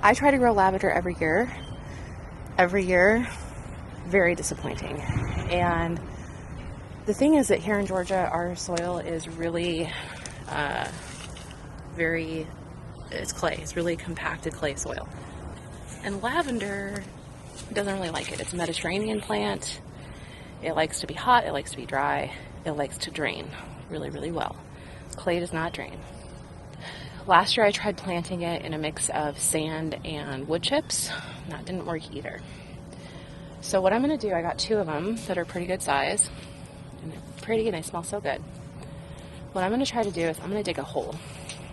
I try to grow lavender every year. Every year, very disappointing. And the thing is that here in Georgia, our soil is really it's clay. It's really compacted clay soil. And lavender doesn't really like it. It's a Mediterranean plant. It likes to be hot. It likes to be dry. It likes to drain really, really well. Clay does not drain. Last year I tried planting it in a mix of sand and wood chips. That didn't work either. So what I'm going to do, I got 2 of them that are pretty good size. And they're pretty and they smell so good. What I'm going to try to do is I'm going to dig a hole.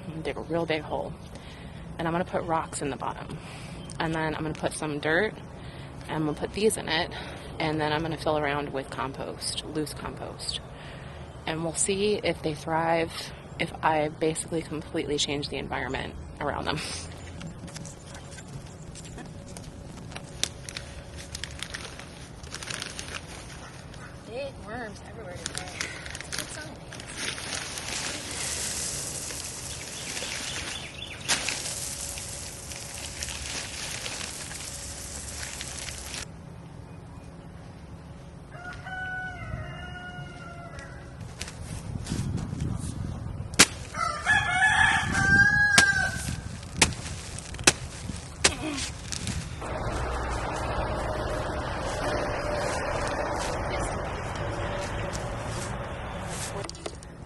I'm going to dig a real big hole. And I'm going to put rocks in the bottom. And then I'm going to put some dirt. And I'm going to put these in it. And then I'm going to fill around with compost, loose compost. And we'll see if they thrive, if I basically completely change the environment around them. Big worms everywhere today. It's a good sign.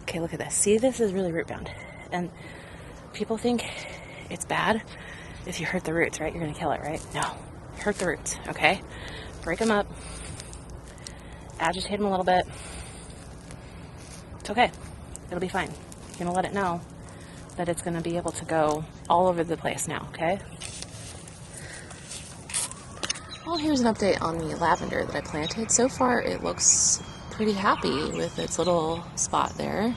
Okay, look at this. See, this is really root bound. And people think it's bad if you hurt the roots, right? You're going to kill it, right? No. Hurt the roots, okay? Break them up. Agitate them a little bit. It's okay. It'll be fine. You're going to let it know that it's going to be able to go all over the place now, okay? Well, here's an update on the lavender that I planted. So far, it looks pretty happy with its little spot there.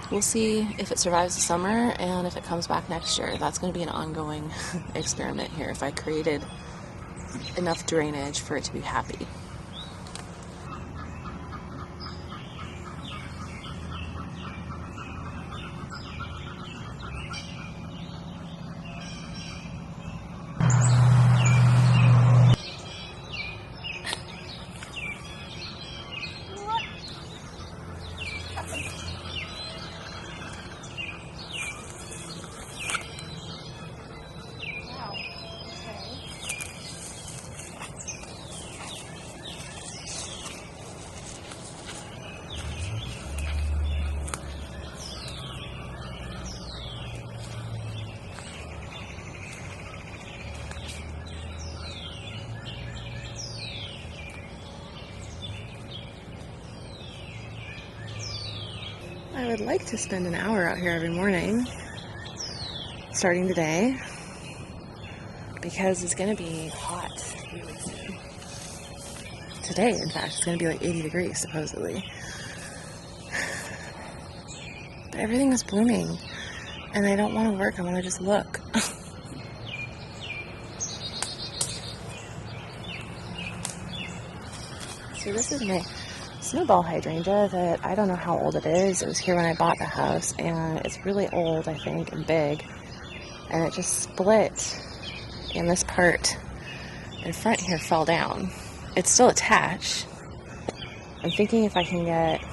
We'll see if it survives the summer and if it comes back next year. That's going to be an ongoing experiment here, if I created enough drainage for it to be happy. I would like to spend an hour out here every morning, starting today, because it's going to be hot really soon. Today, in fact, it's going to be like 80 degrees, supposedly. But everything is blooming, and I don't want to work, I want to just look. So this is my snowball hydrangea that I don't know how old it is. It was here when I bought the house, and it's really old, I think, and big. And it just split, and this part in front here fell down. It's still attached. I'm thinking if I can get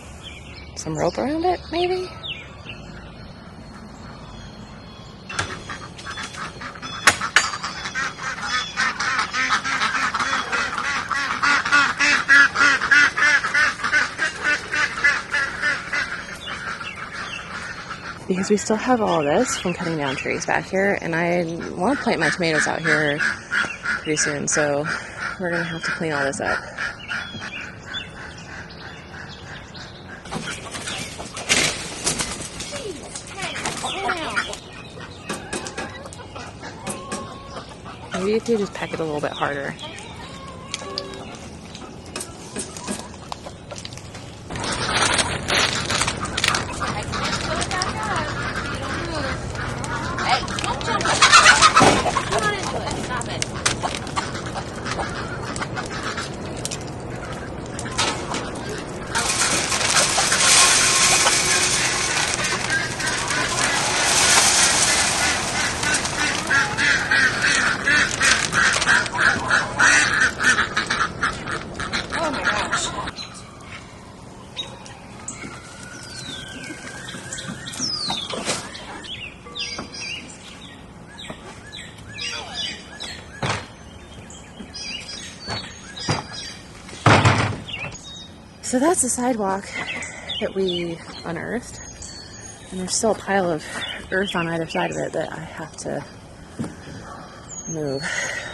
some rope around it, maybe? Because we still have all of this from cutting down trees back here, and I want to plant my tomatoes out here pretty soon, so we're going to have to clean all this up. Maybe if you just peck it a little bit harder. So that's the sidewalk that we unearthed. And there's still a pile of earth on either side of it that I have to move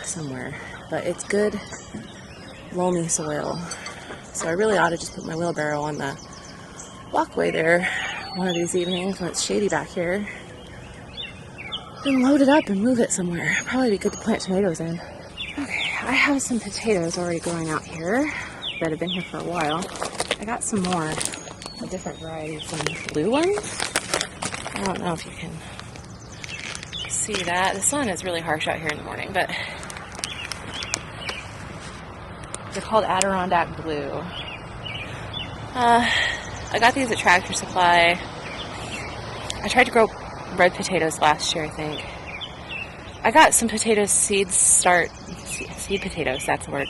somewhere. But it's good, loamy soil. So I really ought to just put my wheelbarrow on the walkway there one of these evenings when it's shady back here. And load it up and move it somewhere. Probably be good to plant tomatoes in. Okay, I have some potatoes already growing out here that have been here for a while. I got some more, a different variety, some blue ones. I don't know if you can see that. The sun is really harsh out here in the morning, but they're called Adirondack Blue. I got these at Tractor Supply. I tried to grow red potatoes last year, I think. I got some potato seed potatoes, that's the word,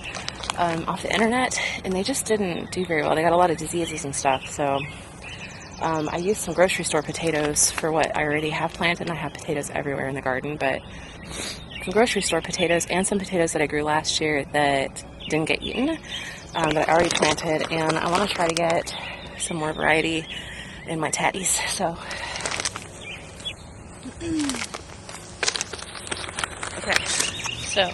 off the internet, and they just didn't do very well. They got a lot of diseases and stuff, so I used some grocery store potatoes for what I already have planted, and I have potatoes everywhere in the garden, but some grocery store potatoes and some potatoes that I grew last year that didn't get eaten, that I already planted, and I want to try to get some more variety in my tatties, so. Okay, so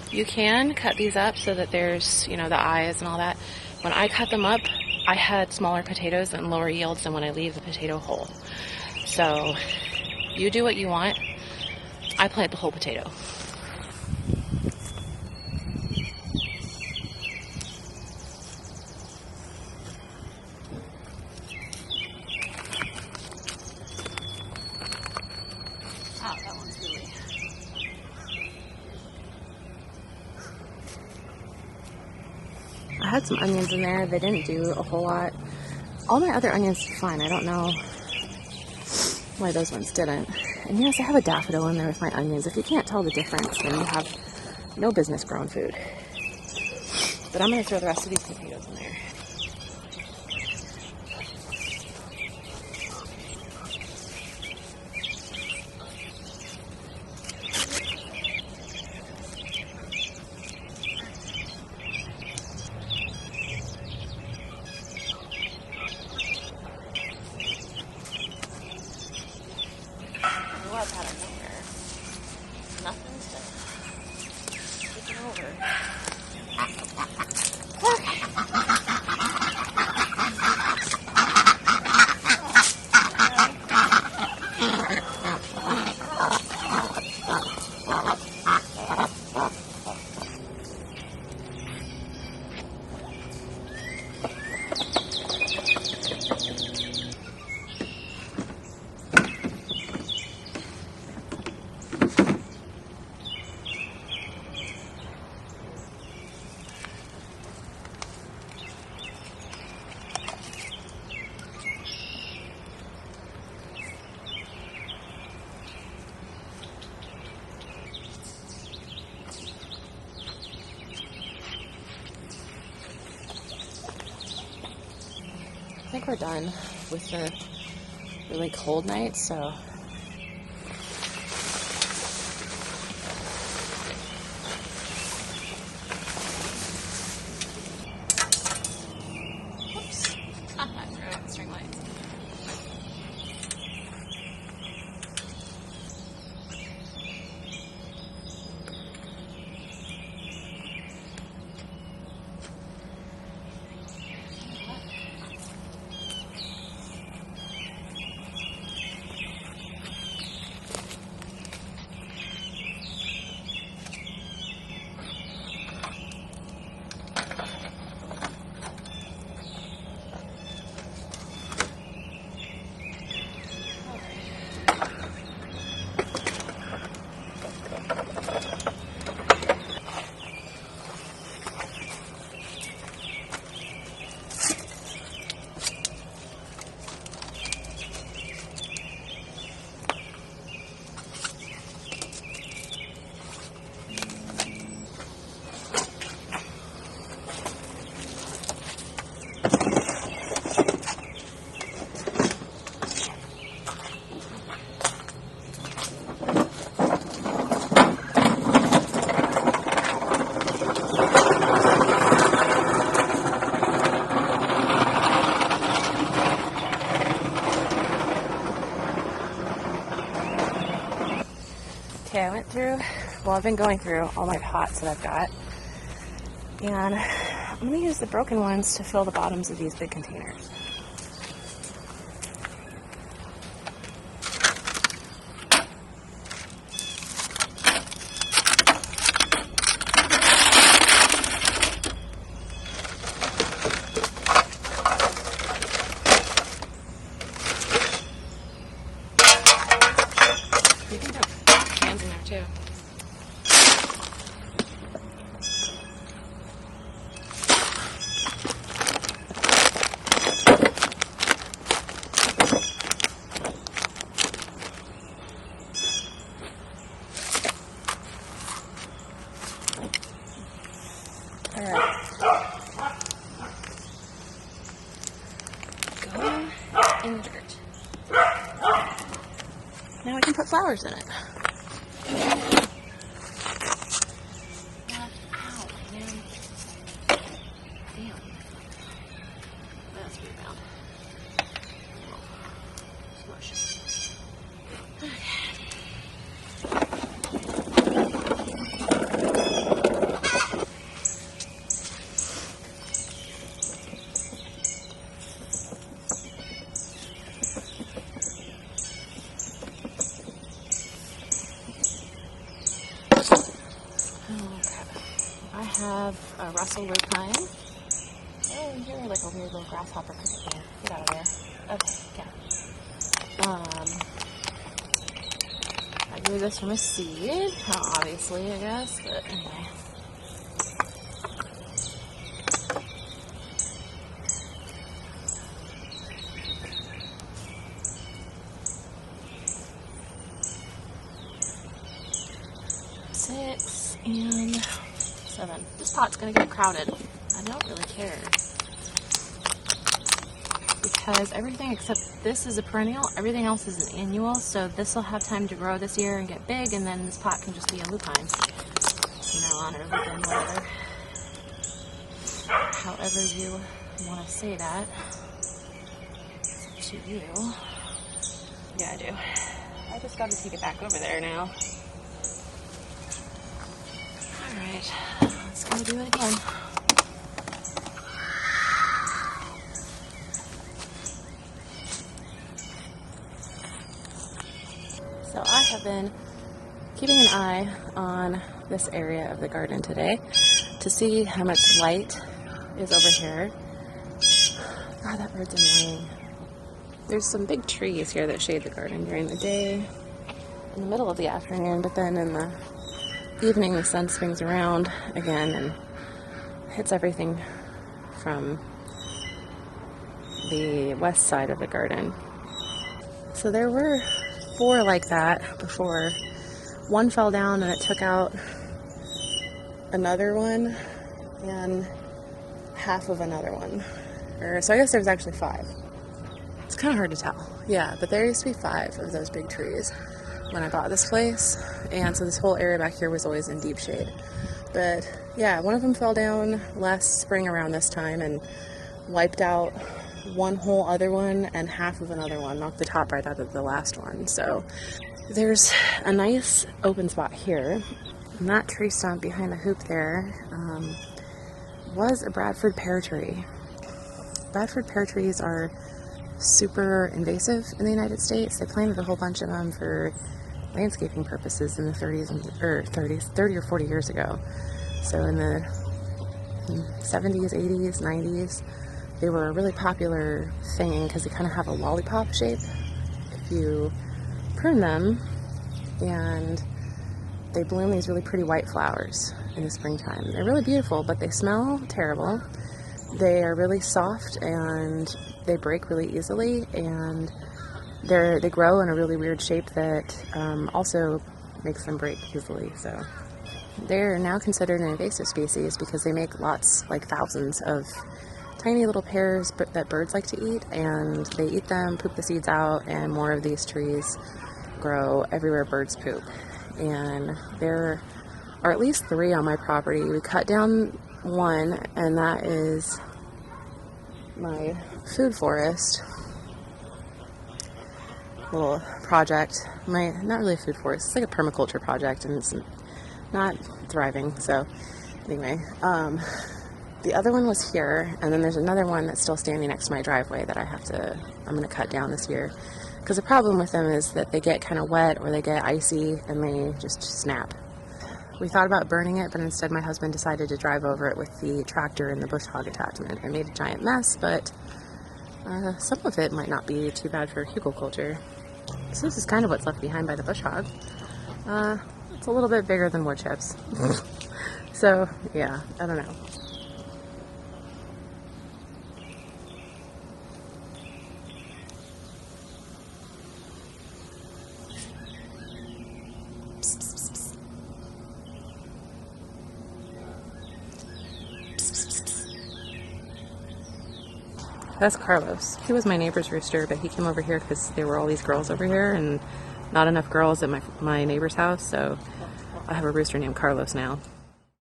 you can cut these up so that there's, you know, the eyes and all that. When I cut them up, I had smaller potatoes and lower yields than when I leave the potato whole. So you do what you want. I plant the whole potato. I had some onions in there. They didn't do a whole lot. All my other onions did fine. I don't know why those ones didn't. And yes, I have a daffodil in there with my onions. If you can't tell the difference, then you have no business growing food. But I'm going to throw the rest of these potatoes in there. Out of nowhere. Nothing's taken over. I think we're done with the really cold nights, so whoops. I threw out the string lights. I've been going through all my pots that I've got, and I'm going to use the broken ones to fill the bottoms of these big containers. You can have cans in there too. Alright. Go in the dirt. Now we can put flowers in it. Ow, man. Damn. That's rebound. Smush. Okay. I have a Russell lupine. Oh, you're like a weird little grasshopper cricket man. Get out of there. Okay, get out. I grew this from a seed, obviously, I guess, but anyway. Six and 7. This pot's gonna get crowded. I don't really care. Because everything except this is a perennial, everything else is an annual, so this will have time to grow this year and get big, and then this pot can just be a lupine. On or lupine, whatever. However you want to say that. It's up to you. Yeah, I do. I just got to take it back over there now. Alright, let's go do it again. So I have been keeping an eye on this area of the garden today to see how much light is over here. God, that bird's annoying. There's some big trees here that shade the garden during the day, in the middle of the afternoon, but then in the evening the sun swings around again and hits everything from the west side of the garden. So there were 4 like that before. One fell down and it took out another one and half of another one. So I guess there was actually 5. It's kind of hard to tell. Yeah, but there used to be 5 of those big trees when I bought this place, and so this whole area back here was always in deep shade. But yeah, one of them fell down last spring around this time and wiped out one whole other one and half of another one, knocked the top right out of the last one. So there's a nice open spot here, and that tree stump behind the hoop there was a Bradford pear tree. Bradford pear trees are super invasive in the United States. They planted a whole bunch of them for landscaping purposes in the 30 or 40 years ago. So in the 70s, 80s, 90s, they were a really popular thing because they kind of have a lollipop shape if you prune them, and they bloom these really pretty white flowers in the springtime. They're really beautiful, but they smell terrible. They are really soft and they break really easily, and they grow in a really weird shape that also makes them break easily. So they're now considered an invasive species because they make lots, like thousands of tiny little pears that birds like to eat, and they eat them, poop the seeds out, and more of these trees grow everywhere birds poop. And there are at least 3 on my property. We cut down one, and that is my food forest. little project. Not really a food forest. It's like a permaculture project, and it's not thriving. So anyway, the other one was here, and then there's another one that's still standing next to my driveway that I'm going to cut down this year. Because the problem with them is that they get kind of wet or they get icy and they just snap. We thought about burning it, but instead my husband decided to drive over it with the tractor and the bush hog attachment. It made a giant mess, but some of it might not be too bad for hugelkultur. So this is kind of what's left behind by the bush hog. It's a little bit bigger than wood chips. So yeah, I don't know. That's Carlos. He was my neighbor's rooster, but he came over here because there were all these girls over here and not enough girls at my neighbor's house, so I have a rooster named Carlos now.